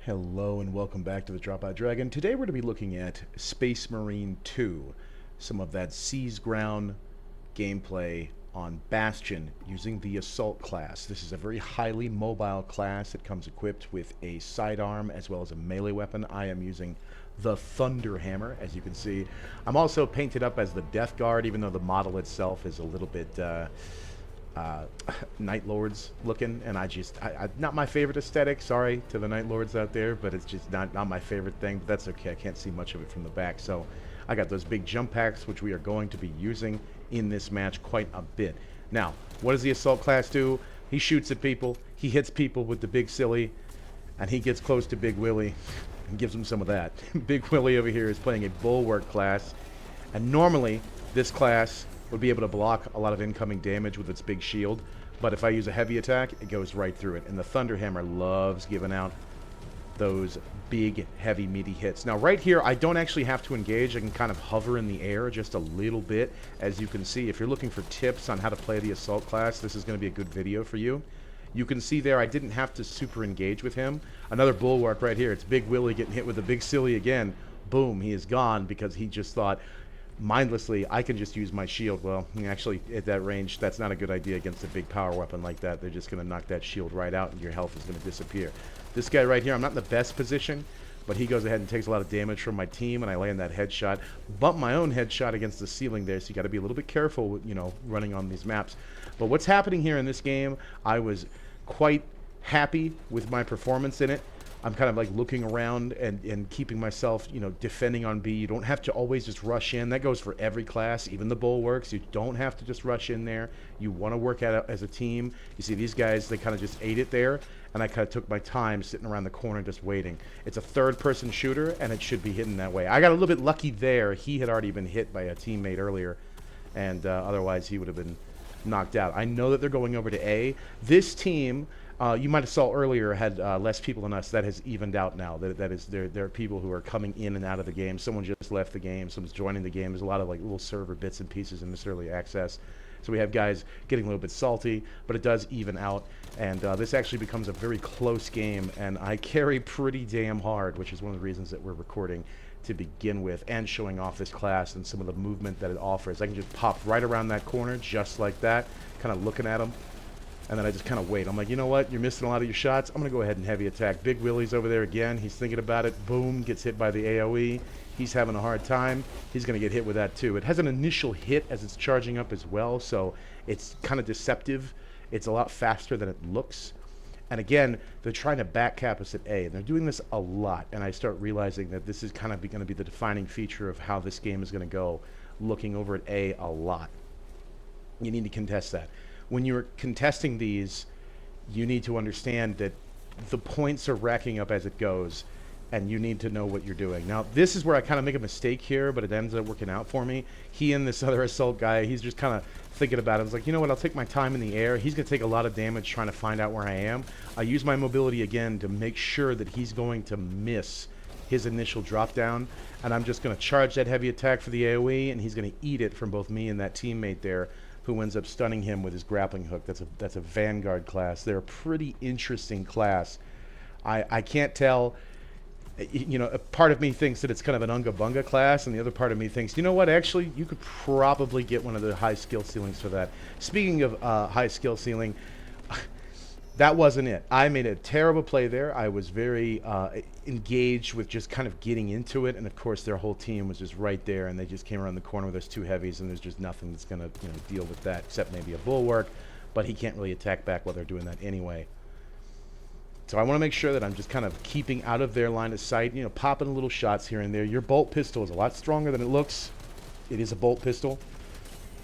Hello and welcome back to the Dropout Dragon. Today we're going to be looking at Space Marine 2, some of that seas ground gameplay on Bastion using the Assault class. This is a very highly mobile class. It comes equipped with a sidearm as well as a melee weapon. I am using the Thunder Hammer, as you can see. I'm also painted up as the Death Guard, even though the model itself is a little bit uh, Night Lords looking, and not my favorite aesthetic. Sorry to the Night Lords out there, but it's just not my favorite thing. But that's okay. I can't see much of it from the back, so I got those big jump packs, which we are going to be using in this match quite a bit. Now, what does the Assault class do? He shoots at people. He hits people with the Big Silly, and he gets close to Big Willie and gives him some of that. Big Willie over here is playing a Bulwark class, and normally this class would be able to block a lot of incoming damage with its big shield, but if I use a heavy attack, it goes right through it. And the Thunder Hammer loves giving out those big, heavy, meaty hits. Now, right here, I don't actually have to engage. I can kind of hover in the air just a little bit. As you can see, if you're looking for tips on how to play the Assault class, this is going to be a good video for you. You can see there, I didn't have to super engage with him. Another Bulwark right here. It's Big Willie getting hit with a Big Silly again. Boom, he is gone because he just thought, mindlessly, I can just use my shield. Well, actually, at that range, that's not a good idea against a big power weapon like that. They're just going to knock that shield right out, and your health is going to disappear. This guy right here, I'm not in the best position, but he goes ahead and takes a lot of damage from my team, and I land that headshot. Bump my own headshot against the ceiling there, so you got to be a little bit careful with, running on these maps. But what's happening here in this game, I was quite happy with my performance in it. I'm kind of like looking around and keeping myself, defending on B. You don't have to always just rush in. That goes for every class, even the Bulwarks. You don't have to just rush in there. You want to work at it as a team. You see these guys, they kind of just ate it there, and I kind of took my time sitting around the corner just waiting. It's a third-person shooter, and it should be hidden that way. I got a little bit lucky there. He had already been hit by a teammate earlier, and otherwise he would have been knocked out. I know that they're going over to A. This team, you might have saw earlier, had less people than us. That has evened out now. That is, there are people who are coming in and out of the game. Someone just left the game. Someone's joining the game. There's a lot of like little server bits and pieces in this early access. So we have guys getting a little bit salty, but it does even out. And this actually becomes a very close game. And I carry pretty damn hard, which is one of the reasons that we're recording to begin with, and showing off this class and some of the movement that it offers. I can just pop right around that corner just like that, kind of looking at them. And then I just kind of wait. I'm like, you know what? You're missing a lot of your shots. I'm going to go ahead and heavy attack. Big Willie's over there again. He's thinking about it. Boom. Gets hit by the AoE. He's having a hard time. He's going to get hit with that too. It has an initial hit as it's charging up as well, so it's kind of deceptive. It's a lot faster than it looks. And again, they're trying to back cap us at A, and they're doing this a lot. And I start realizing that this is kind of going to be the defining feature of how this game is going to go, looking over at A a lot. You need to contest that. When you're contesting these, you need to understand that the points are racking up as it goes, and you need to know what you're doing. Now, this is where I kind of make a mistake here, but it ends up working out for me. He and this other Assault guy, he's just kind of thinking about it. I was like, you know what, I'll take my time in the air. He's going to take a lot of damage trying to find out where I am. I use my mobility again to make sure that he's going to miss his initial drop down, and I'm just going to charge that heavy attack for the AoE, and he's going to eat it from both me and that teammate there, who ends up stunning him with his grappling hook. That's a Vanguard class. They're a pretty interesting class. I can't tell, a part of me thinks that it's kind of an Unga Bunga class, and the other part of me thinks, you know what, actually, you could probably get one of the high skill ceilings for that. Speaking of high skill ceiling, that wasn't it. I made a terrible play there. I was very engaged with just kind of getting into it, and of course their whole team was just right there, and they just came around the corner with those two heavies, and there's just nothing that's going to deal with that except maybe a Bulwark, but he can't really attack back while they're doing that anyway. So I want to make sure that I'm just kind of keeping out of their line of sight, popping little shots here and there. Your bolt pistol is a lot stronger than it looks. It is a bolt pistol.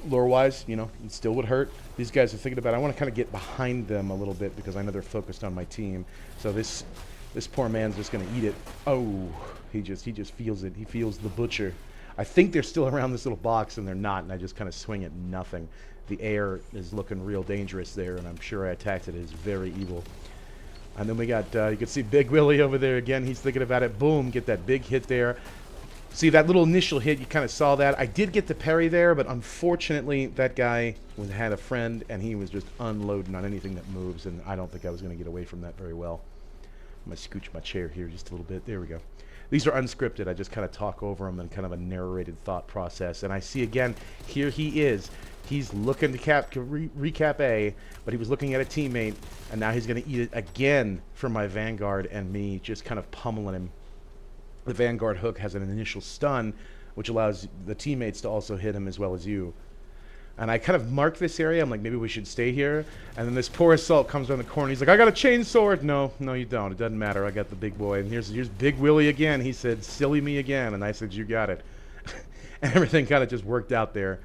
Lore-wise, it still would hurt. These guys are thinking about it. I want to kind of get behind them a little bit because I know they're focused on my team. So this poor man's just going to eat it. Oh, he just feels it. He feels the butcher. I think they're still around this little box, and they're not, and I just kind of swing at nothing. The air is looking real dangerous there, and I'm sure I attacked it. It is very evil. And then we got, you can see Big Willie over there again. He's thinking about it. Boom, get that big hit there. See, that little initial hit, you kind of saw that. I did get the parry there, but unfortunately, that guy had a friend, and he was just unloading on anything that moves, and I don't think I was going to get away from that very well. I'm going to scooch my chair here just a little bit. There we go. These are unscripted. I just kind of talk over them and kind of a narrated thought process. And I see again, here he is. He's looking to recap A, but he was looking at a teammate, and now he's going to eat it again for my Vanguard and me just kind of pummeling him. The Vanguard hook has an initial stun, which allows the teammates to also hit him as well as you. And I kind of mark this area. I'm like, maybe we should stay here. And then this poor Assault comes around the corner. He's like, I got a chain sword. No, you don't. It doesn't matter. I got the big boy. And here's Big Willie again. He said, silly me again. And I said, you got it. And everything kind of just worked out there.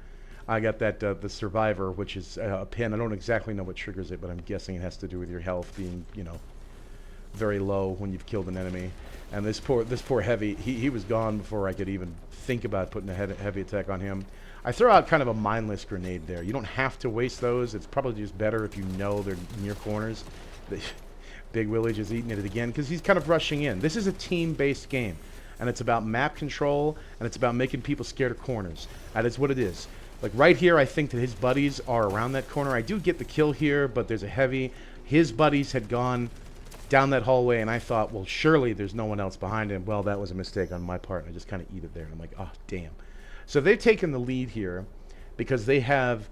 I got that the Survivor, which is a pin. I don't exactly know what triggers it, but I'm guessing it has to do with your health being, very low when you've killed an enemy. And this poor Heavy, he was gone before I could even think about putting a heavy attack on him. I throw out kind of a mindless grenade there. You don't have to waste those. It's probably just better if you know they're near corners. Big Willie just eating it again because he's kind of rushing in. This is a team-based game, and it's about map control, and it's about making people scared of corners. That is what it is. Like right here, I think that his buddies are around that corner. I do get the kill here, but there's a Heavy. His buddies had gone down that hallway, and I thought, well, surely there's no one else behind him. Well, that was a mistake on my part, and I just kind of eat it there. And I'm like, oh, damn. So they've taken the lead here because they have,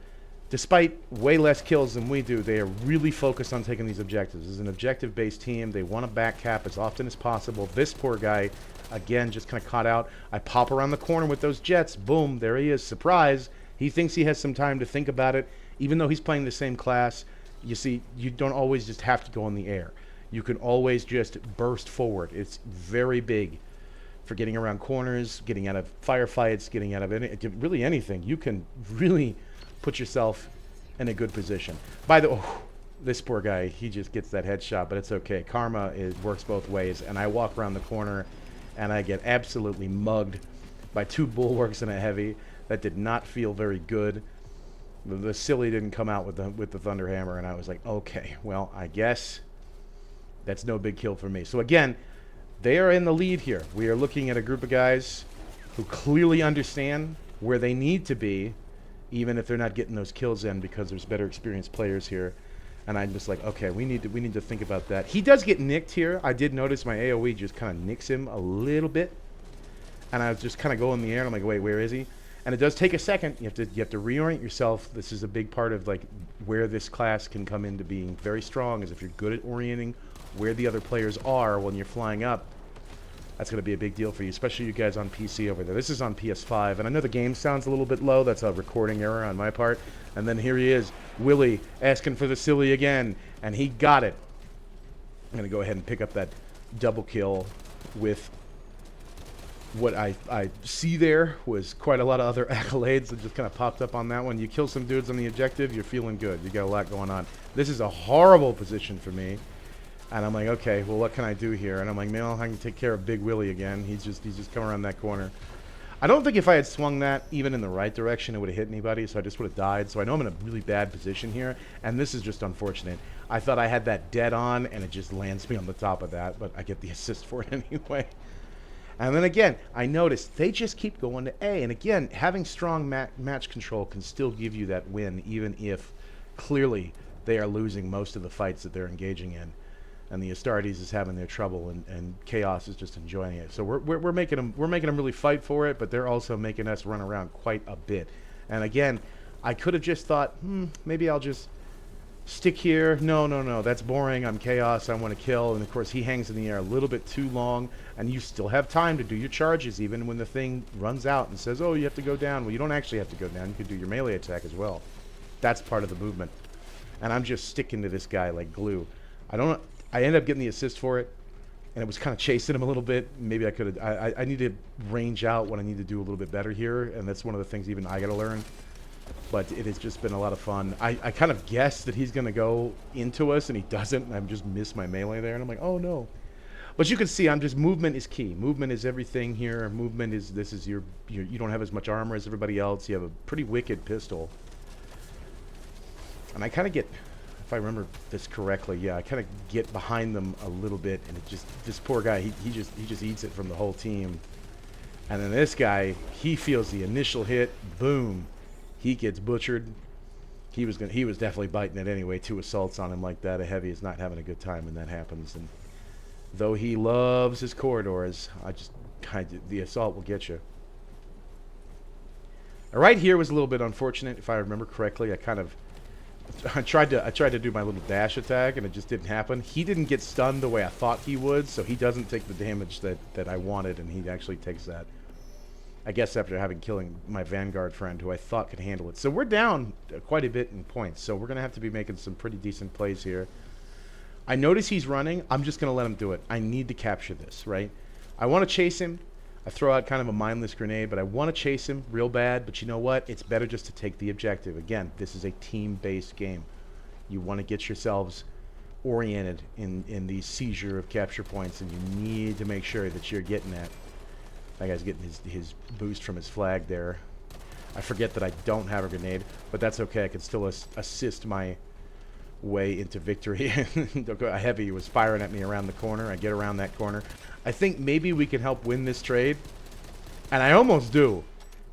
despite way less kills than we do, they are really focused on taking these objectives. This is an objective-based team. They want to back cap as often as possible. This poor guy, again, just kind of caught out. I pop around the corner with those jets. Boom, there he is. Surprise. He thinks he has some time to think about it. Even though he's playing the same class, you see, you don't always just have to go in the air. You can always just burst forward. It's very big for getting around corners, getting out of firefights, getting out of really anything. You can really put yourself in a good position. By the way, this poor guy, he just gets that headshot, but it's okay. Karma works both ways, and I walk around the corner, and I get absolutely mugged by 2 bulwarks and a Heavy. That did not feel very good. The silly didn't come out with the Thunderhammer, and I was like, okay, well, I guess that's no big kill for me. So again, they are in the lead here. We are looking at a group of guys who clearly understand where they need to be, even if they're not getting those kills in because there's better experienced players here. And I'm just like, okay, we need to think about that. He does get nicked here. I did notice my AoE just kind of nicks him a little bit. And I was just kind of going in the air, and I'm like, wait, where is he? And it does take a second. You have to reorient yourself. This is a big part of like where this class can come into being very strong, is if you're good at orienting where the other players are when you're flying up. That's going to be a big deal for you, especially you guys on PC over there. This is on PS5, and I know the game sounds a little bit low. That's a recording error on my part. And then here he is, Willie, asking for the silly again, and he got it. I'm going to go ahead and pick up that double kill with what I see there was quite a lot of other accolades that just kind of popped up on that one. You kill some dudes on the objective, you're feeling good. You got a lot going on. This is a horrible position for me. And I'm like, okay, well, what can I do here? And I'm like, man, I can take care of Big Willie again. He's just coming around that corner. I don't think if I had swung that even in the right direction, it would have hit anybody, so I just would have died. So I know I'm in a really bad position here, and this is just unfortunate. I thought I had that dead on, and it just lands me on the top of that, but I get the assist for it anyway. And then again, I noticed they just keep going to A. And again, having strong match control can still give you that win, even if clearly they are losing most of the fights that they're engaging in. And the Astartes is having their trouble, and Chaos is just enjoying it. So we're making them really fight for it, but they're also making us run around quite a bit. And again, I could have just thought, maybe I'll just stick here. No, that's boring. I'm Chaos. I want to kill. And of course, he hangs in the air a little bit too long, and you still have time to do your charges, even when the thing runs out and says, oh, you have to go down. Well, you don't actually have to go down. You could do your melee attack as well. That's part of the movement. And I'm just sticking to this guy like glue. I ended up getting the assist for it, and it was kind of chasing him a little bit. Maybe I could have. I need to range out what I need to do a little bit better here, and that's one of the things even I got to learn. But it has just been a lot of fun. I kind of guessed that he's going to go into us, and he doesn't, and I've just missed my melee there, and I'm like, oh no. But you can see, movement is key. Movement is everything here. Movement is, you don't have as much armor as everybody else. You have a pretty wicked pistol. And I kind of get, if I remember this correctly, yeah, I kind of get behind them a little bit, and it just, this poor guy, he just eats it from the whole team. And then this guy, he feels the initial hit, boom, he gets butchered. He was definitely biting it anyway. 2 assaults on him like that. A heavy is not having a good time when that happens, and Though he loves his corridors, the assault will get you. Right here was a little bit unfortunate, if I remember correctly. I tried to do my little dash attack, and it just didn't happen. He didn't get stunned the way I thought he would, so he doesn't take the damage that I wanted, and he actually takes that. I guess after killing my Vanguard friend, who I thought could handle it. So we're down quite a bit in points, so we're going to have to be making some pretty decent plays here. I notice he's running. I'm just going to let him do it. I need to capture this, right? I want to chase him. I throw out kind of a mindless grenade, but I want to chase him real bad. But you know what? It's better just to take the objective. Again, this is a team-based game. You want to get yourselves oriented in the seizure of capture points, and you need to make sure that you're getting that. That guy's getting his boost from his flag there. I forget that I don't have a grenade, but that's okay. I can still assist my way into victory. A heavy was firing at me around the corner. I get around that corner. I think maybe we can help win this trade, and I almost do.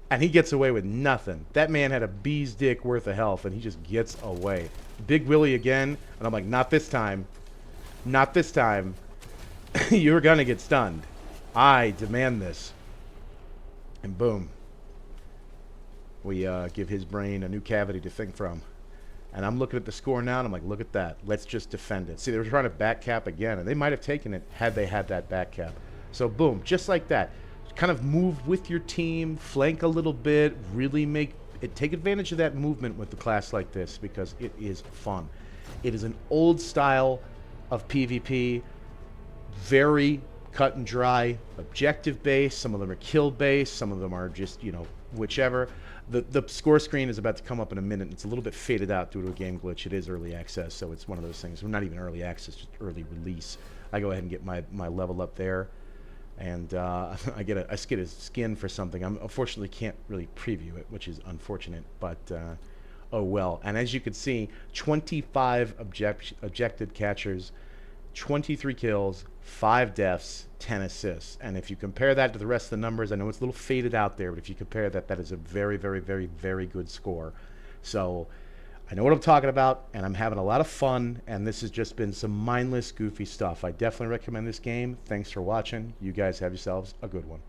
And he gets away with nothing. That man had a bee's dick worth of health, and he just gets away. Big Willie again, and I'm like, not this time. Not this time. You're gonna get stunned. I demand this. And boom. We give his brain a new cavity to think from. And I'm looking at the score now, and I'm like, look at that. Let's just defend it. See, they were trying to back cap again, and they might have taken it had they had that back cap. So boom, just like that. Kind of move with your team, flank a little bit, really take advantage of that movement with the class like this, because it is fun. It is an old style of PvP, very cut and dry, objective based. Some of them are kill based, some of them are just, whichever. The score screen is about to come up in a minute. It's a little bit faded out due to a game glitch. It is early access, so it's one of those things. We're not even early access, just early release. I go ahead and get my level up there, and I get a skin for something. I unfortunately can't really preview it, which is unfortunate, but oh well. And as you can see, 25 objective catchers, 23 kills, 5 deaths, 10 assists. And if you compare that to the rest of the numbers, I know it's a little faded out there, but if you compare that, that is a very, very, very, very good score. So I know what I'm talking about, and I'm having a lot of fun, and this has just been some mindless, goofy stuff. I definitely recommend this game. Thanks for watching. You guys have yourselves a good one.